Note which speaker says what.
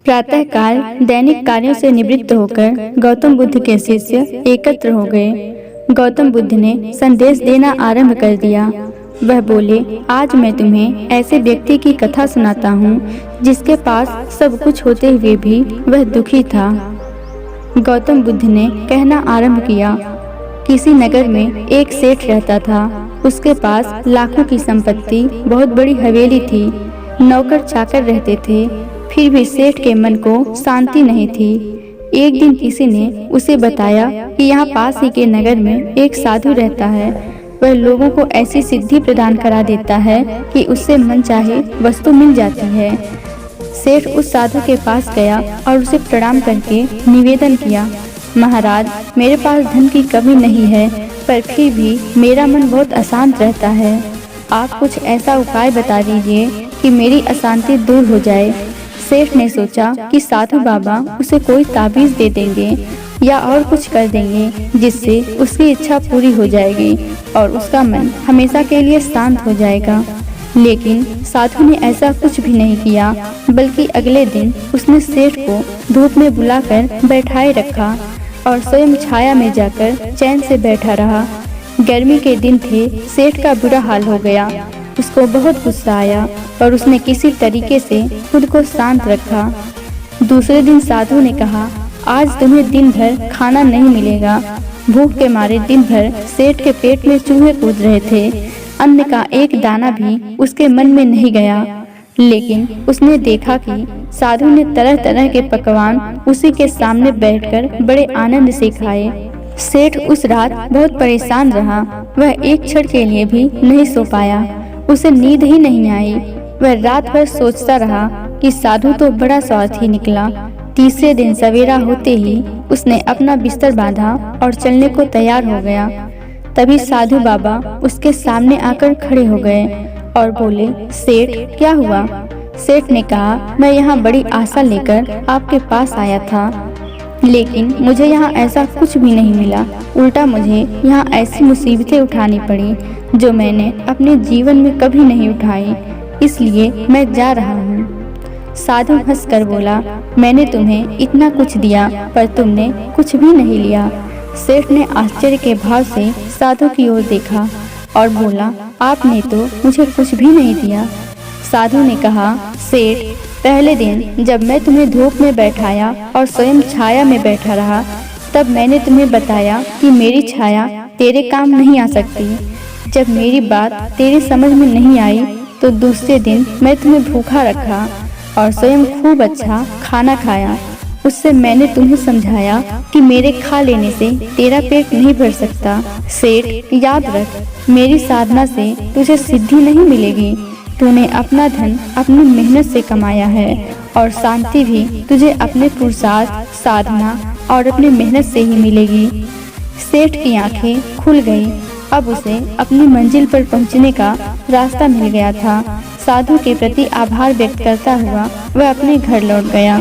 Speaker 1: प्रातःकाल दैनिक कार्यों से निवृत्त होकर गौतम बुद्ध के शिष्य एकत्र हो गए। गौतम बुद्ध ने संदेश देना आरंभ कर दिया। वह बोले, आज मैं तुम्हें ऐसे व्यक्ति की कथा सुनाता हूँ जिसके पास सब कुछ होते हुए भी वह दुखी था। गौतम बुद्ध ने कहना आरंभ किया, किसी नगर में एक सेठ रहता था। उसके पास लाखों की संपत्ति, बहुत बड़ी हवेली थी, नौकर चाकर रहते थे। फिर भी सेठ के मन को शांति नहीं थी। एक दिन किसी ने उसे बताया कि यहाँ पास ही के नगर में एक साधु रहता है। वह लोगों को ऐसी सिद्धि प्रदान करा देता है कि उससे मन चाहे वस्तु मिल जाती है। सेठ उस साधु के पास गया और उसे प्रणाम करके निवेदन किया, महाराज, मेरे पास धन की कमी नहीं है, पर फिर भी मेरा मन बहुत अशांत रहता है। आप कुछ ऐसा उपाय बता दीजिए कि मेरी अशांति दूर हो जाए। सेठ ने सोचा कि साधु बाबा उसे कोई ताबीज दे देंगे या और कुछ कर देंगे जिससे उसकी इच्छा पूरी हो जाएगी और उसका मन हमेशा के लिए शांत हो जाएगा। लेकिन साधु ने ऐसा कुछ भी नहीं किया, बल्कि अगले दिन उसने सेठ को धूप में बुलाकर बैठाए रखा और स्वयं छाया में जाकर चैन से बैठा रहा। गर्मी के दिन थे, सेठ का बुरा हाल हो गया। उसको बहुत गुस्सा आया और उसने किसी तरीके से खुद को शांत रखा। दूसरे दिन साधु ने कहा, आज तुम्हें दिन भर खाना नहीं मिलेगा। भूख के मारे दिन भर सेठ के पेट में चूहे कूद रहे थे। अन्न का एक दाना भी उसके मन में नहीं गया। लेकिन उसने देखा कि साधु ने तरह तरह के पकवान उसी के सामने बैठकर बड़े आनंद से खाए। सेठ उस रात बहुत परेशान रहा। वह एक क्षण के लिए भी नहीं सो पाया। उसे नींद ही नहीं आई। वह रात भर सोचता रहा कि साधु तो बड़ा स्वार्थी निकला। तीसरे दिन सवेरा होते ही उसने अपना बिस्तर बांधा और चलने को तैयार हो गया। तभी साधु बाबा उसके सामने आकर खड़े हो गए और बोले, सेठ, क्या हुआ? सेठ ने कहा, मैं यहाँ बड़ी आशा लेकर आपके पास आया था, लेकिन मुझे यहाँ ऐसा कुछ भी नहीं मिला। उल्टा मुझे यहाँ ऐसी मुसीबतें उठानी पड़ी जो मैंने अपने जीवन में कभी नहीं उठाई, इसलिए मैं जा रहा हूँ। साधु हंसकर बोला, मैंने तुम्हें इतना कुछ दिया पर तुमने कुछ भी नहीं लिया। सेठ ने आश्चर्य के भाव से साधु की ओर देखा और बोला, आपने तो मुझे कुछ भी नहीं दिया। साधु ने कहा, सेठ, पहले दिन जब मैं तुम्हें धूप में बैठाया और स्वयं छाया में बैठा रहा, तब मैंने तुम्हें बताया कि मेरी छाया तेरे काम नहीं आ सकती। जब मेरी बात तेरी समझ में नहीं आई तो दूसरे दिन मैं तुम्हें भूखा रखा और स्वयं खूब अच्छा खाना खाया। उससे मैंने तुम्हें समझाया कि मेरे खा लेने से तेरा पेट नहीं भर सकता। सेठ, याद रख, मेरी साधना से तुझे सिद्धि नहीं मिलेगी। तूने अपना धन अपनी मेहनत से कमाया है और शांति भी तुझे अपने पुरुषार्थ, साधना और अपनी मेहनत से ही मिलेगी। सेठ की आंखें खुल गईं। अब उसे अपनी मंजिल पर पहुंचने का रास्ता मिल गया था। साधु के प्रति आभार व्यक्त करता हुआ वह अपने घर लौट गया।